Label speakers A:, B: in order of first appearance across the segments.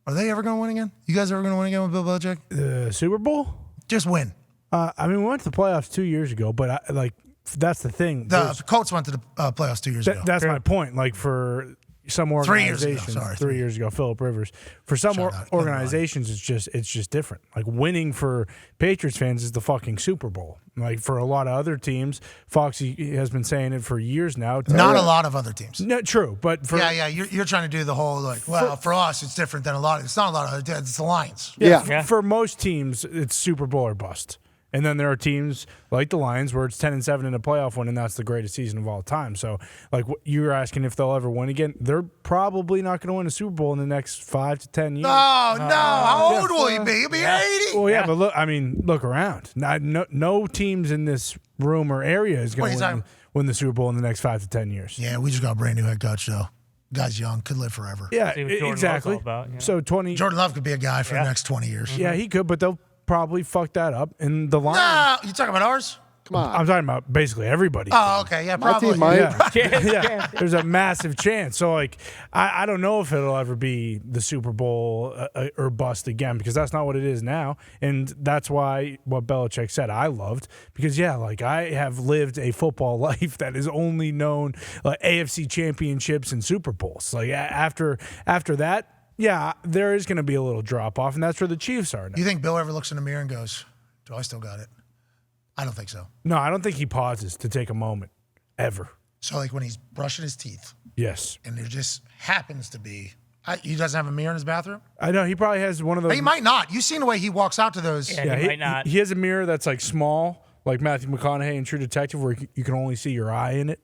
A: Are they ever going to win again? You guys ever going to win again with Bill Belichick?
B: The Super Bowl?
A: Just win.
B: I mean, we went to the playoffs 2 years ago, but that's the thing.
A: The Colts went to the playoffs 2 years ago.
B: That's my point. Like for some organizations,
A: 3
B: years ago, Phillip Rivers. For some organizations, it's just different. Like winning for Patriots fans is the fucking Super Bowl. Like for a lot of other teams, Foxy has been saying it for years now.
A: Not a lot of other teams.
B: No, true, but for
A: you're trying to do the whole for us it's different than a lot. It's not a lot of it's the Lions.
B: For most teams, it's Super Bowl or bust. And then there are teams like the Lions where it's 10-7 in a playoff win, and that's the greatest season of all time. So, like you're asking if they'll ever win again, they're probably not going to win a Super Bowl in the next 5 to 10 years.
A: No. How old will he be? He'll be 80.
B: Well, yeah, but look around. No teams in this room or area is going to win the Super Bowl in the next 5 to 10 years.
A: Yeah, we just got a brand new head coach, though. Guy's young, could live forever.
B: Yeah, exactly. So Jordan
A: Love could be a guy for the next 20 years.
B: Yeah, he could, but they'll probably fuck that up. And the Lions.
A: No, you talking about ours?
C: Come on.
B: I'm talking about basically everybody.
A: Oh, okay. Yeah, probably.
B: Yeah. There's a massive chance. So, like, I don't know if it'll ever be the Super Bowl or bust again, because that's not what it is now. And that's why what Belichick said I loved, because, I have lived a football life that is only known AFC championships and Super Bowls. Like, after that, yeah, there is going to be a little drop-off, and that's where the Chiefs are now.
A: You think Bill ever looks in the mirror and goes, do I still got it? I don't think so.
B: No, I don't think he pauses to take a moment, ever.
A: So, like, when he's brushing his teeth.
B: Yes.
A: And there just happens to be, he doesn't have a mirror in his bathroom?
B: I know, he probably has one of those.
A: He might not. You've seen the way he walks out to those.
D: Yeah, he might not.
B: He has a mirror that's, like, small, like Matthew McConaughey in True Detective, where you can only see your eye in it.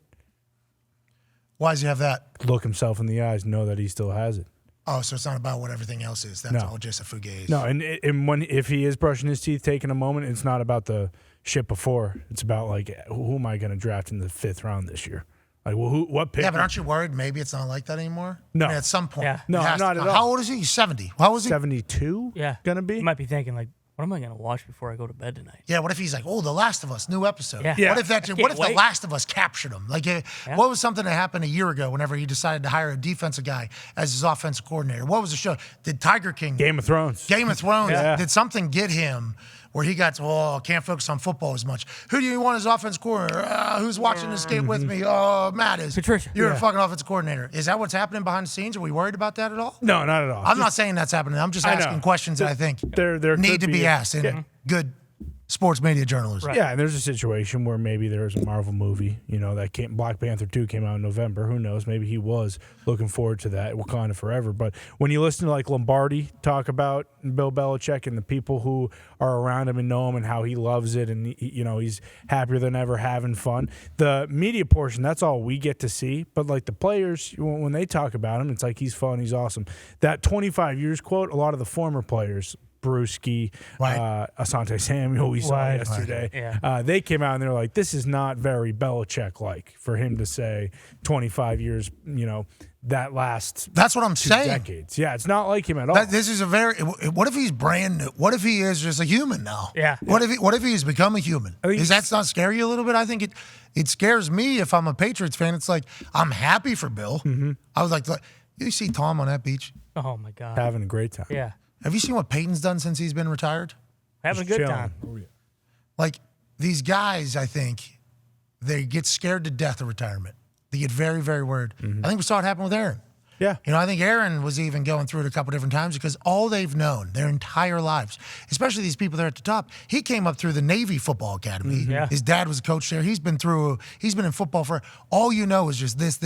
A: Why does he have that?
B: Look himself in the eyes, know that he still has it.
A: Oh, so it's not about what everything else is. That's all just a fugazi.
B: No, and if he is brushing his teeth, taking a moment, it's not about the shit before. It's about, like, who am I going to draft in the 5th round this year? Like, well, what pick?
A: Yeah, but aren't you worried maybe it's not like that anymore?
B: No.
A: I mean, at some point.
D: Yeah.
B: No, not at all.
A: How old is he? He's 70. How old is he?
B: 72?
D: Yeah.
B: Going to be?
D: You might be thinking, like, what am I going to watch before I go to bed tonight?
A: Yeah, what if he's like, The Last of Us, new episode?
D: Yeah.
A: What if The Last of Us captured him? Like, what was something that happened a year ago whenever he decided to hire a defensive guy as his offensive coordinator? What was the show? Did Tiger King?
B: Game of Thrones.
A: Yeah. Did something get him where he got, can't focus on football as much? Who do you want as offensive coordinator? Who's watching this game with me? Matt is.
D: Patricia.
A: You're a fucking offensive coordinator. Is that what's happening behind the scenes? Are we worried about that at all?
B: No, not at all.
A: I'm not saying that's happening. I'm just asking questions that I think
B: there
A: need to be asked in good sports media journalism.
B: Right. Yeah, and there's a situation where maybe there's a Marvel movie, that Black Panther 2 came out in November. Who knows? Maybe he was looking forward to that, Wakanda Forever. But when you listen to, like, Lombardi talk about Bill Belichick and the people who are around him and know him and how he loves it, and, he's happier than ever, having fun. The media portion, that's all we get to see. But, like, the players, when they talk about him, it's like he's fun, he's awesome. That 25 years quote, a lot of the former players, Brewski, Asante Samuel, we saw yesterday.
D: Yeah.
B: They came out and they're like, this is not very Belichick-like for him to say 25 years, that last
A: That's what I'm saying.
B: decades. Yeah, it's not like him at all.
A: This is what if he's brand new? What if he is just a human now?
D: Yeah.
A: What if he's become a human? Does that not scare you a little bit? I think it scares me if I'm a Patriots fan. It's like, I'm happy for Bill. Mm-hmm. I was like, you see Tom on that beach?
D: Oh, my God.
B: Having a great time.
D: Yeah.
A: Have you seen what Peyton's done since he's been retired?
D: Having a good time.
A: Like, these guys, I think, they get scared to death of retirement. They get very, very worried. Mm-hmm. I think we saw it happen with Aaron.
B: Yeah.
A: I think Aaron was even going through it a couple different times because all they've known their entire lives, especially these people there at the top, he came up through the Navy Football Academy.
D: Mm-hmm. Yeah.
A: His dad was a coach there. He's been in football for, all you know is just this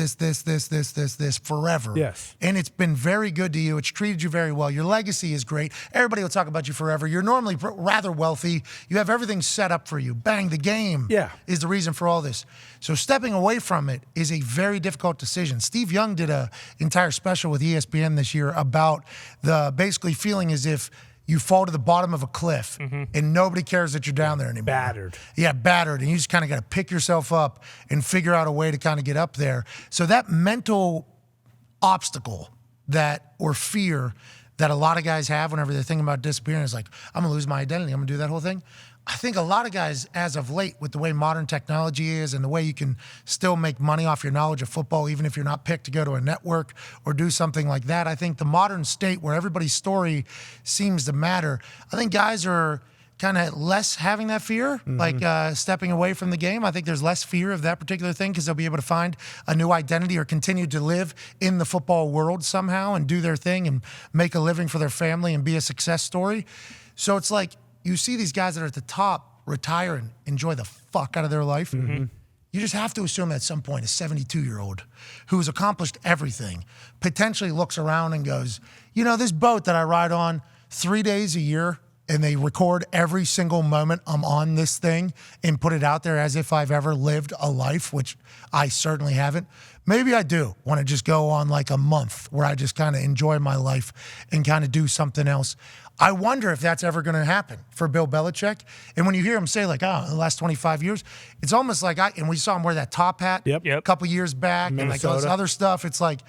A: forever.
B: Yes.
A: And it's been very good to you. It's treated you very well. Your legacy is great. Everybody will talk about you forever. You're normally rather wealthy. You have everything set up for you. Bang, the game is the reason for all this. So stepping away from it is a very difficult decision. Steve Young did an entire special with ESPN this year about the basically feeling as if you fall to the bottom of a cliff and nobody cares that you're down there anymore.
B: Battered.
A: Yeah, battered. And you just kind of got to pick yourself up and figure out a way to kind of get up there. So that mental obstacle or fear that a lot of guys have whenever they're thinking about disappearing is like, I'm going to lose my identity. I'm going to do that whole thing. I think a lot of guys, as of late, with the way modern technology is and the way you can still make money off your knowledge of football, even if you're not picked to go to a network or do something like that, I think the modern state where everybody's story seems to matter, I think guys are kind of less having that fear, like stepping away from the game. I think there's less fear of that particular thing because they'll be able to find a new identity or continue to live in the football world somehow and do their thing and make a living for their family and be a success story. So it's like, you see these guys that are at the top retire and enjoy the fuck out of their life. You just have to assume at some point a 72-year-old who has accomplished everything potentially looks around and goes, you know, this boat that I ride on 3 days a year and they record every single moment I'm on this thing and put it out there as if I've ever lived a life, which I certainly haven't. Maybe I do want to just go on like a month where I just kind of enjoy my life and kind of do something else. I wonder if that's ever going to happen for Bill Belichick. And when you hear him say like, oh, the last 25 years, it's almost like and we saw him wear that top hat a couple years back and like all this other stuff. It's like,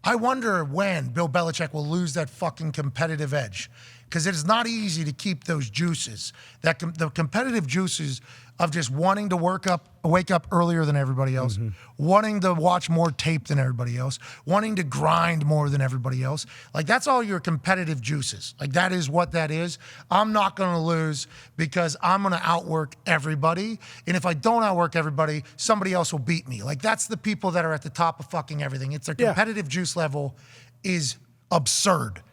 A: I wonder when Bill Belichick will lose that fucking competitive edge. Because it is not easy to keep those juices, the competitive juices of just wanting to wake up earlier than everybody else, wanting to watch more tape than everybody else, wanting to grind more than everybody else. Like, that's all your competitive juices. Like, that is what that is. I'm not going to lose because I'm going to outwork everybody. And if I don't outwork everybody, somebody else will beat me. Like, that's the people that are at the top of fucking everything. It's their competitive juice level is absurd.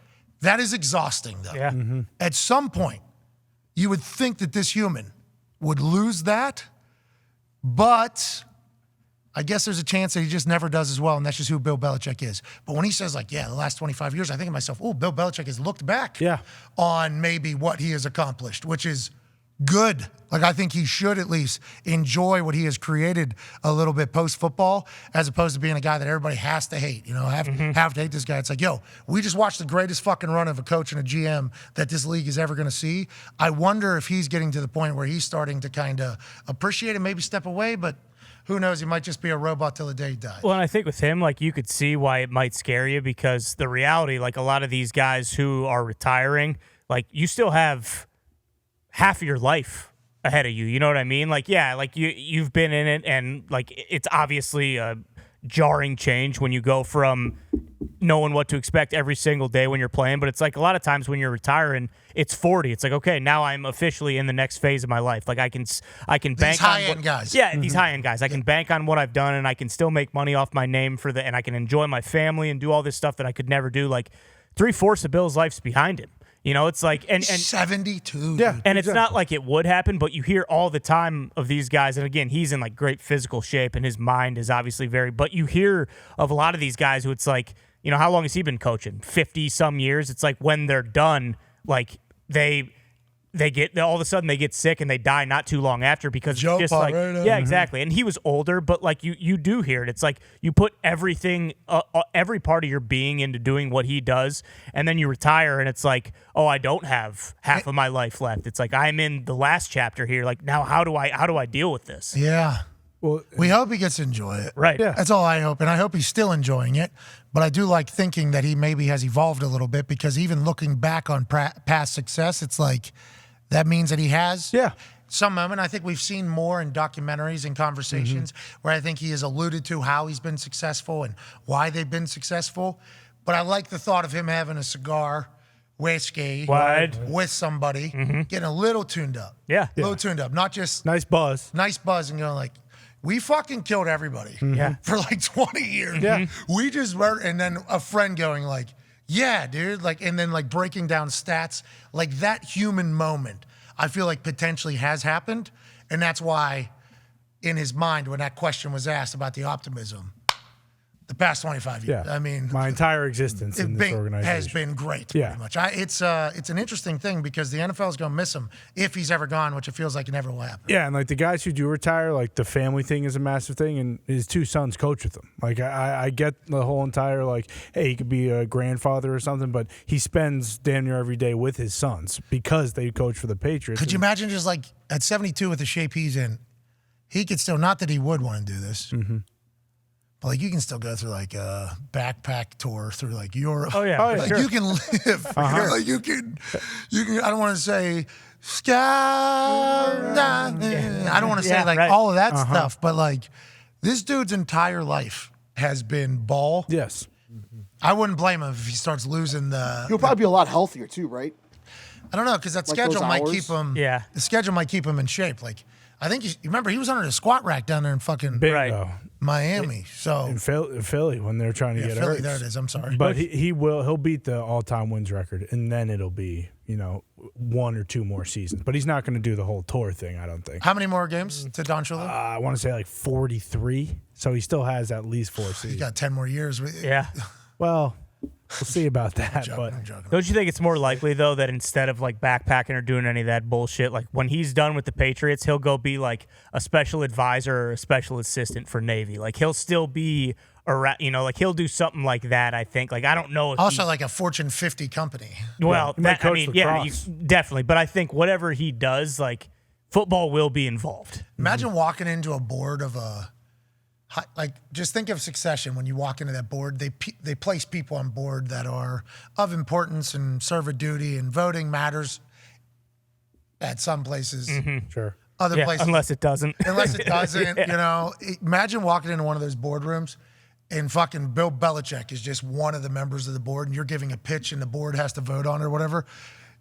A: That is exhausting, though.
D: Yeah.
A: At some point, you would think that this human would lose that, but I guess there's a chance that he just never does as well, and that's just who Bill Belichick is. But when he says, like, the last 25 years, I think to myself, oh, Bill Belichick has looked back on maybe what he has accomplished, which is good. Like, I think he should at least enjoy what he has created a little bit post-football, as opposed to being a guy that everybody has to hate, have to hate this guy. It's like, we just watched the greatest fucking run of a coach and a GM that this league is ever going to see. I wonder if he's getting to the point where he's starting to kind of appreciate it, maybe step away, but who knows? He might just be a robot till the day he dies.
D: Well, and I think with him, like, you could see why it might scare you, because the reality, like, a lot of these guys who are retiring, like, you still have half of your life ahead of you. You know what I mean? Like, like you've been in it, and like it's obviously a jarring change when you go from knowing what to expect every single day when you're playing. But it's like a lot of times when you're retiring, it's 40. It's like, okay, now I'm officially in the next phase of my life. Like I can bank
A: these high-end guys.
D: Yeah, these high-end guys. I can bank on what I've done, and I can still make money off my name and I can enjoy my family and do all this stuff that I could never do. Like 3/4 of Bill's life's behind him. You know, it's like and
A: 72.
B: Yeah,
D: and it's not like it would happen, but you hear all the time of these guys. And again, he's in like great physical shape, and his mind is obviously but you hear of a lot of these guys who it's like, you know, how long has he been coaching? 50 some years. It's like when they're done, like they get all of a sudden they get sick and they die not too long after, because
A: Joe
D: just like
A: right
D: exactly. And he was older, but like you do hear it. It's like you put everything, every part of your being into doing what he does, and then you retire, and it's like, oh, I don't have half of my life left. It's like I'm in the last chapter here. Like now, how do I deal with this?
A: Yeah.
B: Well,
A: we hope he gets to enjoy it.
D: Right.
B: Yeah.
A: That's all I hope. And I hope he's still enjoying it. But I do like thinking that he maybe has evolved a little bit, because even looking back on past success, it's like that means that he has some moment. I think we've seen more in documentaries and conversations where I think he has alluded to how he's been successful and why they've been successful. But I like the thought of him having a cigar, whiskey, with somebody, getting a little tuned up.
D: Yeah.
A: A little tuned up. Not just
B: nice buzz
A: and going like, we fucking killed everybody for like 20 years.
B: Yeah.
A: We just were, and then a friend going like, yeah, dude, like, and then like breaking down stats, like that human moment, I feel like potentially has happened. And that's why in his mind, when that question was asked about the optimism, the past 25 years.
B: Yeah.
A: I mean,
B: my entire existence in this organization
A: has been great, pretty much. It's an interesting thing, because the NFL is going to miss him if he's ever gone, which it feels like it never will happen.
B: Yeah, and like the guys who do retire, like the family thing is a massive thing, and his two sons coach with him. Like I get the whole entire like, hey, he could be a grandfather or something, but he spends damn near every day with his sons because they coach for the Patriots.
A: Could you imagine just like at 72 with the shape he's in, he could still, not that he would want to do this, but like you can still go through like a backpack tour through like Europe.
D: Oh yeah,
A: like
D: sure.
A: you can live. Like you can. I don't want to say sky. I don't want to say all of that stuff, but like this dude's entire life has been ball.
B: Yes.
A: I wouldn't blame him if he starts losing the.
C: He'll probably be a lot healthier too, right?
A: I don't know, because that
C: Like
A: schedule
C: those
A: might
C: hours?
A: keep him.
D: Yeah.
A: The schedule might keep him in shape. Like, I think you remember he was under the squat rack down there in fucking
B: Bingo.
A: Miami. So
B: In Philly when they're trying to get
A: Philly,
B: Ertz.
A: there it is. I'm sorry.
B: But he'll beat the all-time wins record, and then it'll be 1 or 2 more seasons. But he's not going to do the whole tour thing, I don't think.
A: How many more games to Don Shula?
B: I want to say like 43. So he still has at least 4 seasons.
A: He's got 10 more years.
D: Yeah.
B: Well, we'll see about that. But
A: I'm joking.
D: Don't you think it's more likely though that instead of like backpacking or doing any of that bullshit, like when he's done with the Patriots, he'll go be like a special advisor or a special assistant for Navy. Like he'll still be around, like he'll do something like that. I think. Like I don't know if
A: Also, like a Fortune 50 company.
D: well,
B: he might
D: that, I
B: coach
D: mean,
B: lacrosse.
D: definitely. But I think whatever he does, like football will be involved.
A: Imagine walking into a board of just think of Succession. When you walk into that board, they place people on board that are of importance and serve a duty, and voting matters at some places.
B: sure.
A: Other
D: Yeah,
A: places,
D: unless it doesn't.
A: Imagine walking into one of those boardrooms and fucking Bill Belichick is just one of the members of the board, and you're giving a pitch and the board has to vote on it or whatever.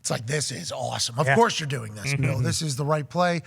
A: It's like, this is awesome. Of course you're doing this, Bill. This is the right play.